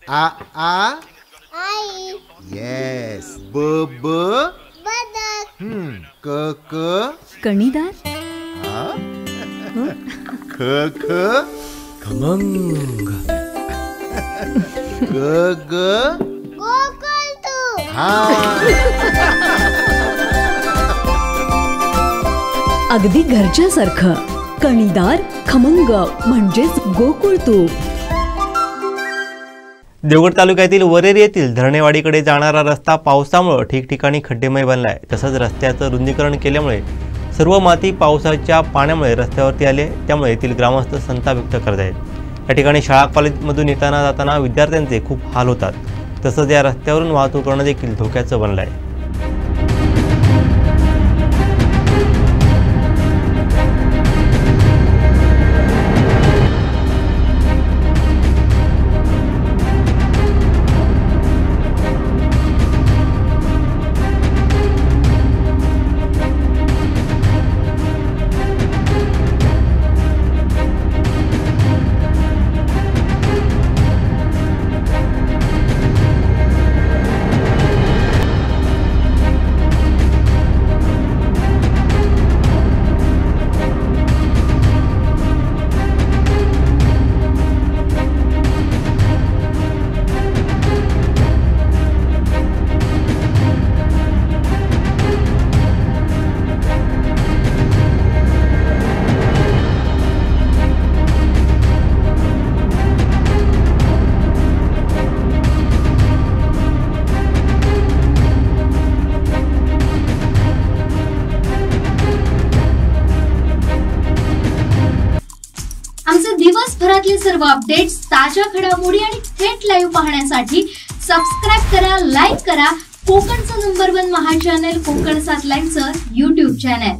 आ आई. Yes. ब ब बदक. क क कणीदार. ख ख खमंग. ग ग गोकुळतू. हा. अगदी घरच्यासारखं. कणीदार खमंग म्हणजेच गोकुळ तूप. देवगड तालुक्यातील वरेरी येथील धरणेवाडीकडे जाणारा रस्ता पावसामुळे ठिकठिकाणी खड्डेमय बनलाय. तसंच रस्त्याचं रुंदीकरण केल्यामुळे सर्व माती पावसाच्या पाण्यामुळे रस्त्यावरती आले, त्यामुळे येथील ग्रामस्थ संताप व्यक्त करत आहेत. या ठिकाणी शाळा कॉलेजमधून येताना जाताना विद्यार्थ्यांचे खूप हाल होतात. तसंच या रस्त्यावरून वाहतूक करणं देखील धोक्याचं बनलं आहे. आमचे दिवसभरातले सर्व अपडेट्स, ताज्या घडामोडी आणि थेट लाईव्ह पाहण्यासाठी सबस्क्राईब करा, लाईक करा कोकणचं नंबर 1 महा चॅनल कोकण 7 लाईव्हचं YouTube चॅनल.